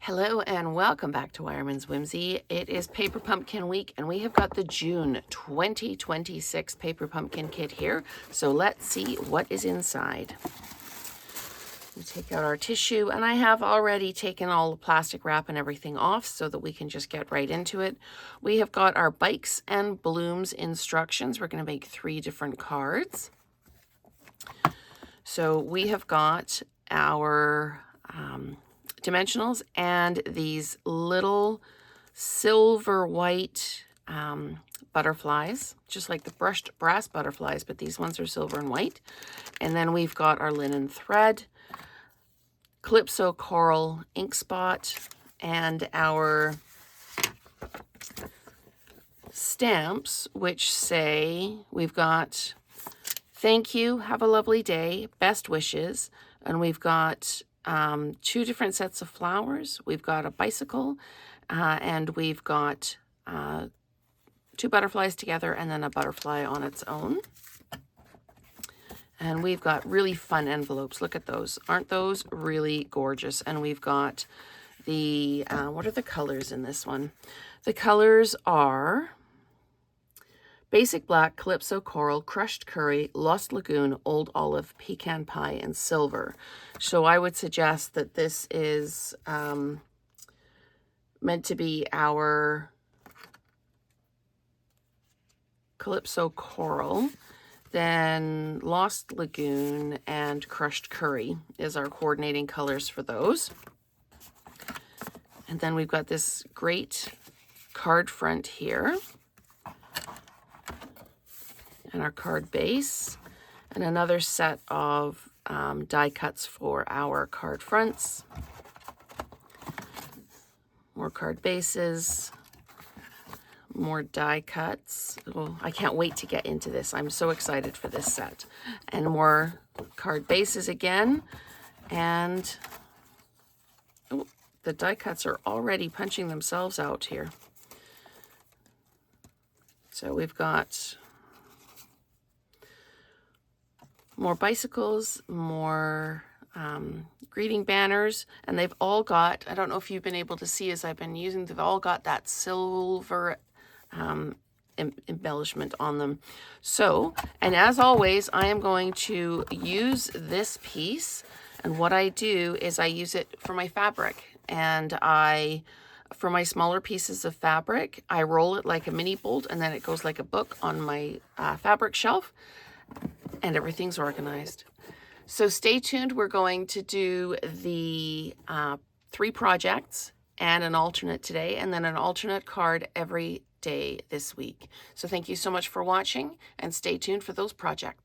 Hello and welcome back to Wireman's Whimsy. It is Paper Pumpkin Week and we have got the June 2026 Paper Pumpkin Kit here. So let's see what is inside. We take out our tissue and I have already taken all the plastic wrap and everything off so that we can just get right into it. We have got our bikes and blooms instructions. We're going to make 3 different cards. So we have got our dimensionals and these little silver white butterflies, just like the brushed brass butterflies, but these ones are silver and white. And then we've got our linen thread, Calypso coral ink spot, and our stamps, which say we've got thank you, have a lovely day, best wishes, and we've got 2 different sets of flowers. We've got a bicycle and we've got 2 butterflies together and then a butterfly on its own. And we've got really fun envelopes. Look at those. Aren't those really gorgeous? And we've got the, what are the colors in this one? The colors are Basic Black, Calypso Coral, Crushed Curry, Lost Lagoon, Old Olive, Pecan Pie, and Silver. So I would suggest that this is meant to be our Calypso Coral. Then Lost Lagoon and Crushed Curry is our coordinating colors for those. And then we've got this great card front here. And our card base, and another set of die cuts for our card fronts, more card bases, more die cuts. Oh, I can't wait to get into this. I'm so excited for this set. And more card bases again, and oh, the die cuts are already punching themselves out here. So we've got more bicycles, more greeting banners, and they've all got, I don't know if you've been able to see as I've been using, they've all got that silver embellishment on them. So, and as always, I am going to use this piece, and what I do is I use it for my fabric, and for my smaller pieces of fabric, I roll it like a mini bolt, and then it goes like a book on my fabric shelf, and everything's organized. So stay tuned. We're going to do the 3 projects and an alternate today, and then an alternate card every day this week. So thank you so much for watching, and stay tuned for those projects.